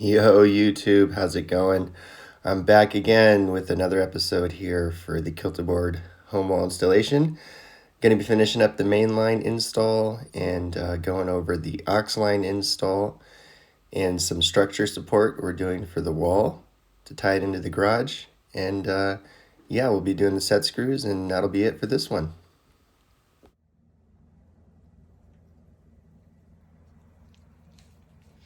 Yo, YouTube, how's it going? I'm back again with another episode here for the Kilter Board Home Wall installation. Going to be finishing up the main line install and going over the aux line install and some structure support we're doing for the wall to tie it into the garage. And yeah, we'll be doing the set screws, and that'll be it for this one.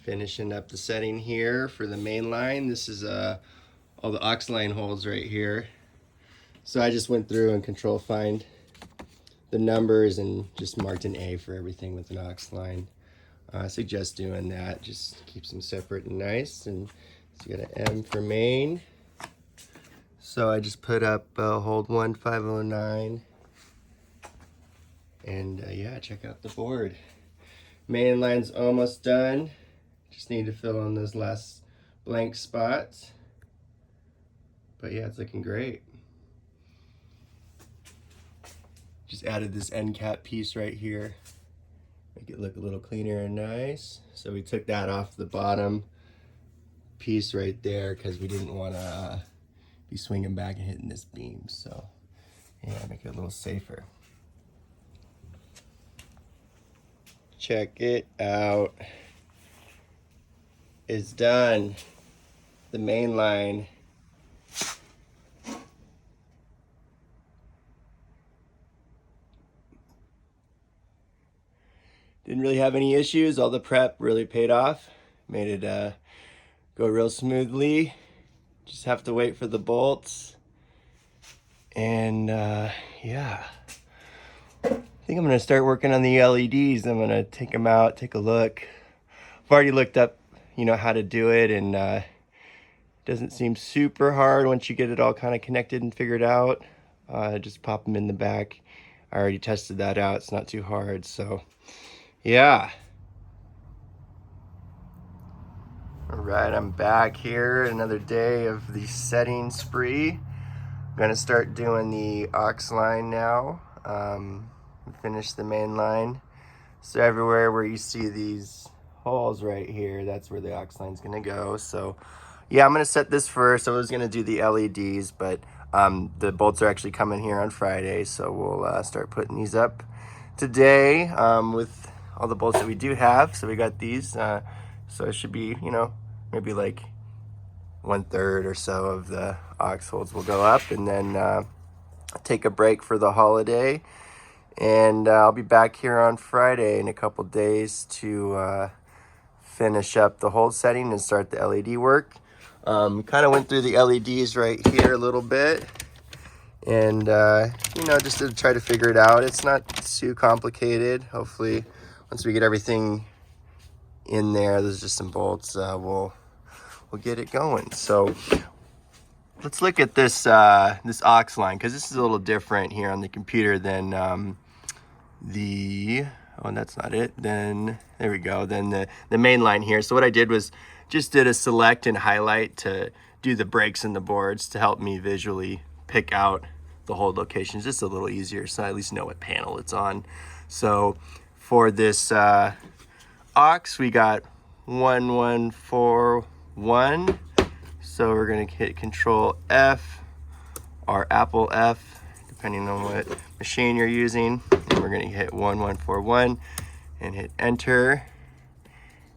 Finishing up the setting here for the main line. This is all the aux line holes right here. So I just went through and control find the numbers and just marked an A for everything with an aux line. I suggest doing that, just keeps them separate and nice. And so you got an M for main. So I just put up hold 1509. And yeah, check out the board. Main line's almost done. Just need to fill in those last blank spots. But yeah, it's looking great. Just added this end cap piece right here. Make it look a little cleaner and nice. So we took that off the bottom piece right there because we didn't want to be swinging back and hitting this beam. So yeah, make it a little safer. Check it out. It's done. The main line. Didn't really have any issues. All the prep really paid off. Made it go real smoothly. Just have to wait for the bolts. And yeah. I think I'm gonna start working on the LEDs. I'm gonna take them out, take a look. I've already looked up, how to do it, and it doesn't seem super hard once you get it all kind of connected and figured out. Just pop them in the back. I already tested that out. It's not too hard, so yeah. All right, I'm back here. Another day of the setting spree. I'm gonna start doing the aux line now. Finish the main line. So everywhere where you see these holes right here, that's where the aux line's gonna go. So yeah, I'm gonna set this first. I was gonna do the LEDs, but the bolts are actually coming here on Friday, so we'll start putting these up today with all the bolts that we do have. So we got these, so it should be, maybe like 1/3 or so of the aux holes will go up, and then take a break for the holiday. And I'll be back here on Friday in a couple days to finish up the whole setting and start the LED work. Kind of went through the LEDs right here a little bit, and just to try to figure it out. It's not too complicated. Hopefully once we get everything in there, there's just some bolts, we'll get it going. So let's look at this this aux line, because this is a little different here on the computer than that's not it. Then there we go. Then the main line here. So what I did was just did a select and highlight to do the breaks in the boards to help me visually pick out the hold locations. Just a little easier, so I at least know what panel it's on. So for this aux, we got 1141. So we're gonna hit Control F or Apple F, depending on what machine you're using. And we're gonna hit 1141 and hit enter.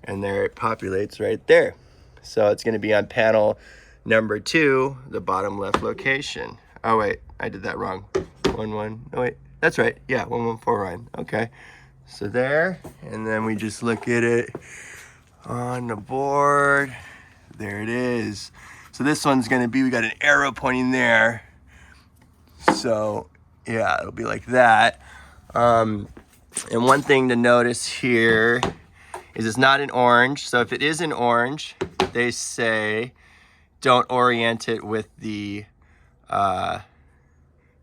And there it populates right there. So it's gonna be on panel number 2, the bottom left location. Oh wait, I did that wrong. Oh wait, that's right. Yeah, 1141. Okay. So there, and then we just look at it on the board. There it is. So this one's gonna be, we got an arrow pointing there. So yeah, it'll be like that. And one thing to notice here is it's not in orange. So if it is in orange, they say don't orient it with the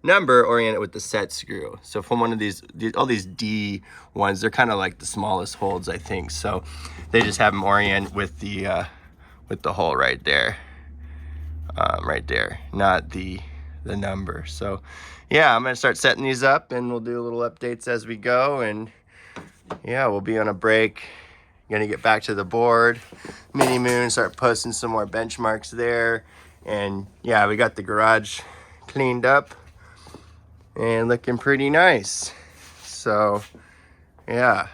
number, orient it with the set screw. So from one of all these D ones, they're kind of like the smallest holds, I think. So they just have them orient with the hole right there, not the number. So yeah, I'm gonna start setting these up, and we'll do little updates as we go. And yeah, we'll be on a break. gonna get back to the board, mini moon, start posting some more benchmarks there. And yeah, we got the garage cleaned up and looking pretty nice. So yeah,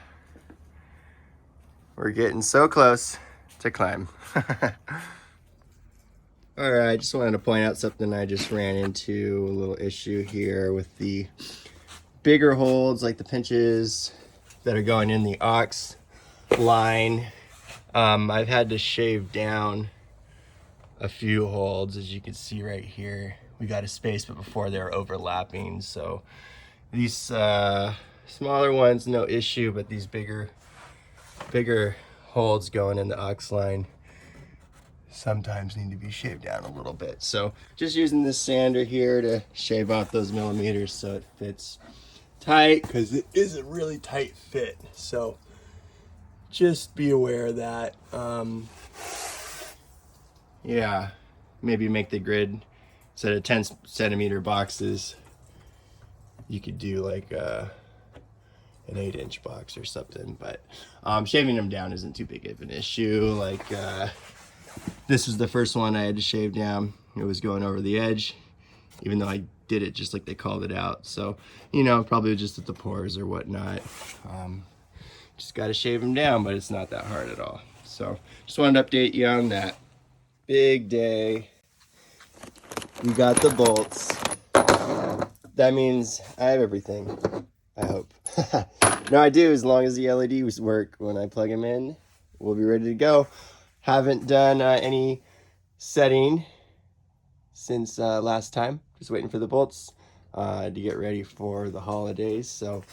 we're getting so close to climb. All right, I just wanted to point out something I just ran into, a little issue here with the bigger holes, like the pinches that are going in the aux line. I've had to shave down a few holes, as you can see right here. We got a space, but before they were overlapping. So these smaller ones, no issue, but these bigger holes going in the aux line sometimes need to be shaved down a little bit. So just using this sander here to shave out those millimeters so it fits tight, because it is a really tight fit. So just be aware of that. Yeah, maybe make the grid, instead of 10 centimeter boxes, you could do like an 8-inch box or something. But shaving them down isn't too big of an issue. Like this was the first one I had to shave down. It was going over the edge, even though I did it just like they called it out. So, you know, probably just at the pores or whatnot. Just got to shave them down, but it's not that hard at all. So just wanted to update you on that. Big day. We got the bolts. That means I have everything, I hope. No, I do, as long as the LEDs work when I plug them in. We'll be ready to go. Haven't done any setting since last time. Just waiting for the bolts to get ready for the holidays. So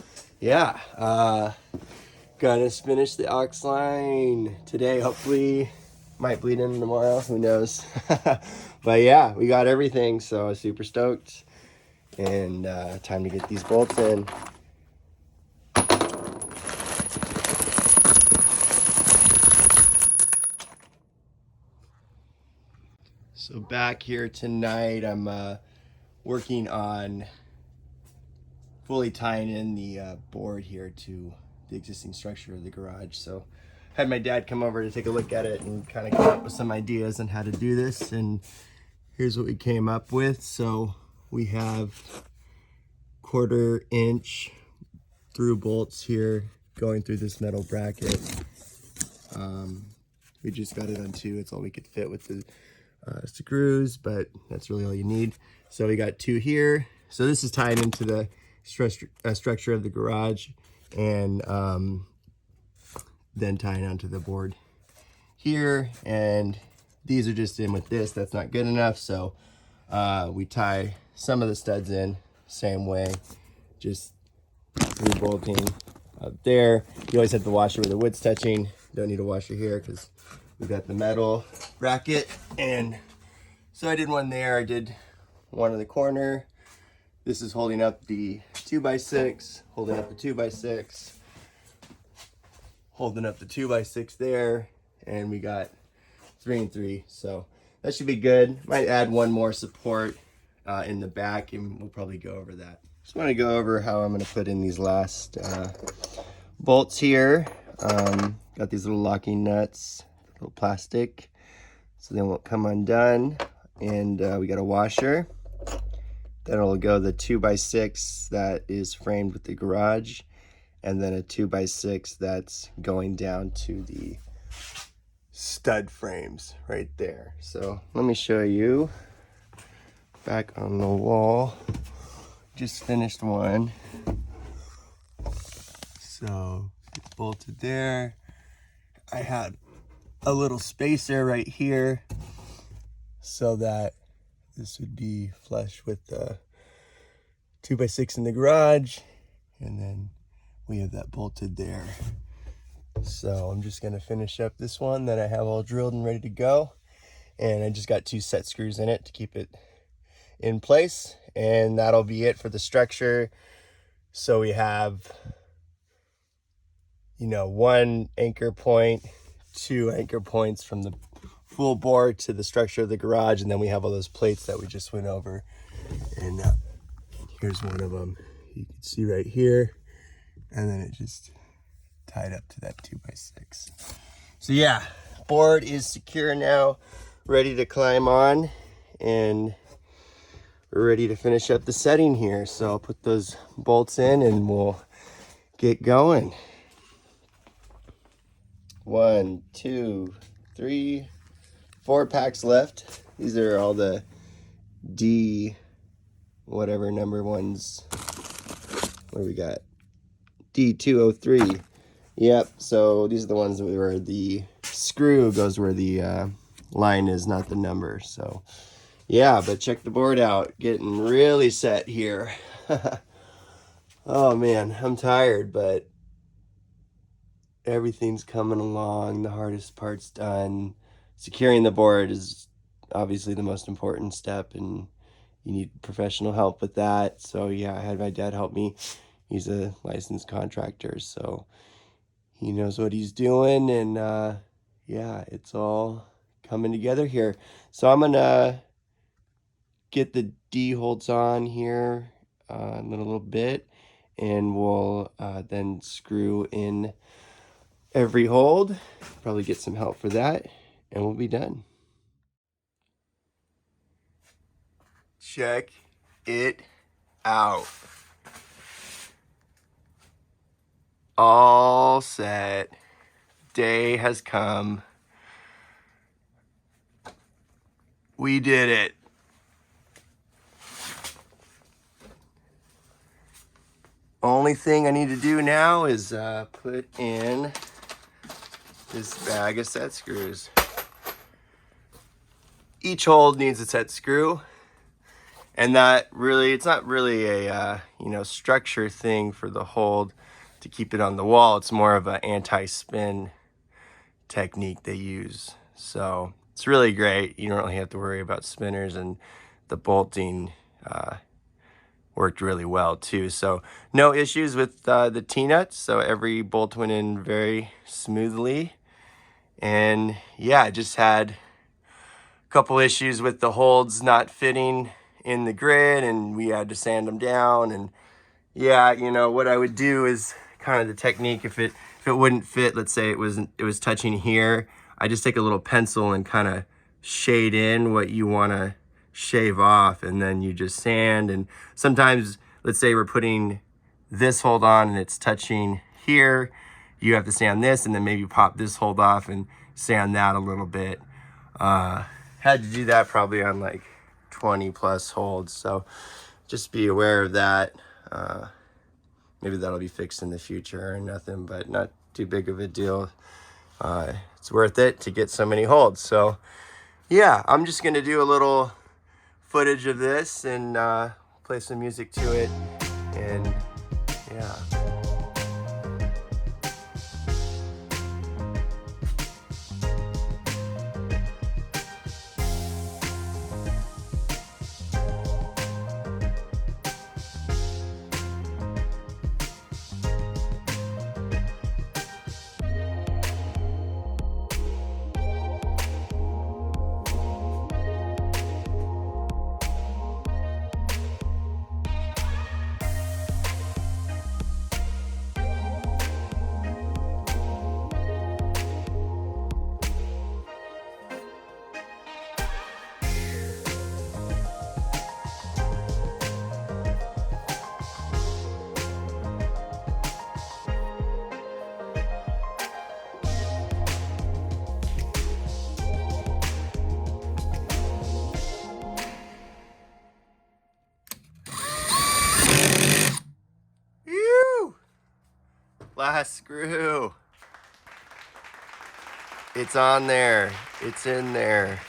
yeah, gonna finish the aux line today. Hopefully might bleed in tomorrow, who knows. But yeah, we got everything, so super stoked. And time to get these bolts in. So back here tonight, I'm working on fully tying in the board here to the existing structure of the garage. So had my dad come over to take a look at it and kind of come up with some ideas on how to do this. And here's what we came up with. So we have 1/4 inch through bolts here going through this metal bracket. We just got it on 2. It's all we could fit with the screws, but that's really all you need. So we got 2 here. So this is tied into the structure of the garage, and then tying onto the board here. And these are just in with this. That's not good enough, so we tie some of the studs in same way, just through bolting up there. You always have the washer where the wood's touching. Don't need a washer here because we got the metal bracket. And so I did one there. I did one in the corner. This is holding up the 2x6, holding up the 2x6, holding up the 2x6 there, and we got 3 and 3. So that should be good. Might add one more support in the back, and we'll probably go over that. Just want to go over how I'm going to put in these last bolts here. Got these little locking nuts, little plastic, so they won't come undone. And we got a washer. That'll go the 2x6 that is framed with the garage, and then a 2x6 that's going down to the stud frames right there. So let me show you. Back on the wall, just finished one. So it's bolted there. I had a little spacer right here so that this would be flush with the 2x6 in the garage, and then we have that bolted there. So I'm just gonna finish up this one that I have all drilled and ready to go, and I just got 2 set screws in it to keep it in place, and that'll be it for the structure. So we have, you know, 1 anchor point, 2 anchor points from the full board to the structure of the garage, and then we have all those plates that we just went over. And here's one of them, you can see right here, and then it just tied up to that 2x6. So yeah, board is secure now, ready to climb on, and we're ready to finish up the setting here. So I'll put those bolts in and we'll get going. 1, 2, 3, 4 packs left. These are all the D whatever number ones. What do we got? D203. Yep, so these are the ones where the screw goes where the line is, not the number. So yeah, but check the board out. Getting really set here. Oh man, I'm tired, but everything's coming along. The hardest part's done. Securing the board is obviously the most important step, and you need professional help with that. So yeah, I had my dad help me. He's a licensed contractor, so he knows what he's doing, and yeah, it's all coming together here. So I'm gonna get the D holds on here in a little bit, and we'll then screw in every hold. Probably get some help for that, and we'll be done. Check it out. All set. Day has come. We did it. Only thing I need to do now is put in this bag of set screws. Each hold needs a set screw, and that really, it's not really a structure thing for the hold to keep it on the wall. It's more of an anti-spin technique they use. So it's really great. You don't really have to worry about spinners, and the bolting worked really well too. So no issues with the T-nuts. So every bolt went in very smoothly. And yeah, I just had a couple issues with the holds not fitting in the grid, and we had to sand them down. And yeah, what I would do is kind of the technique, if it wouldn't fit, let's say it was touching here, I just take a little pencil and kind of shade in what you want to shave off, and then you just sand. And sometimes, let's say we're putting this hold on and it's touching here, you have to sand this, and then maybe pop this hold off and sand that a little bit. Had to do that probably on like 20 plus holds, so just be aware of that. Maybe that'll be fixed in the future or nothing, but not too big of a deal. It's worth it to get so many holds. So yeah, I'm just gonna do a little footage of this and play some music to it, and yeah. Last screw. It's on there. It's in there.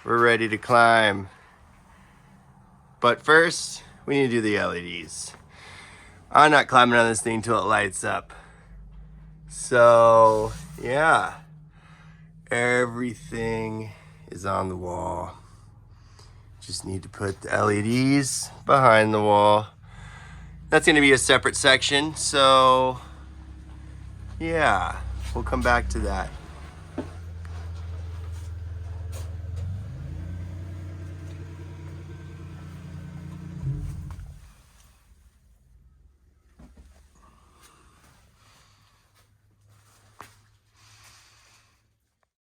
We're ready to climb. But first, we need to do the LEDs. I'm not climbing on this thing until it lights up. So, yeah. Everything is on the wall. Just need to put the LEDs behind the wall. That's going to be a separate section, so yeah, we'll come back to that.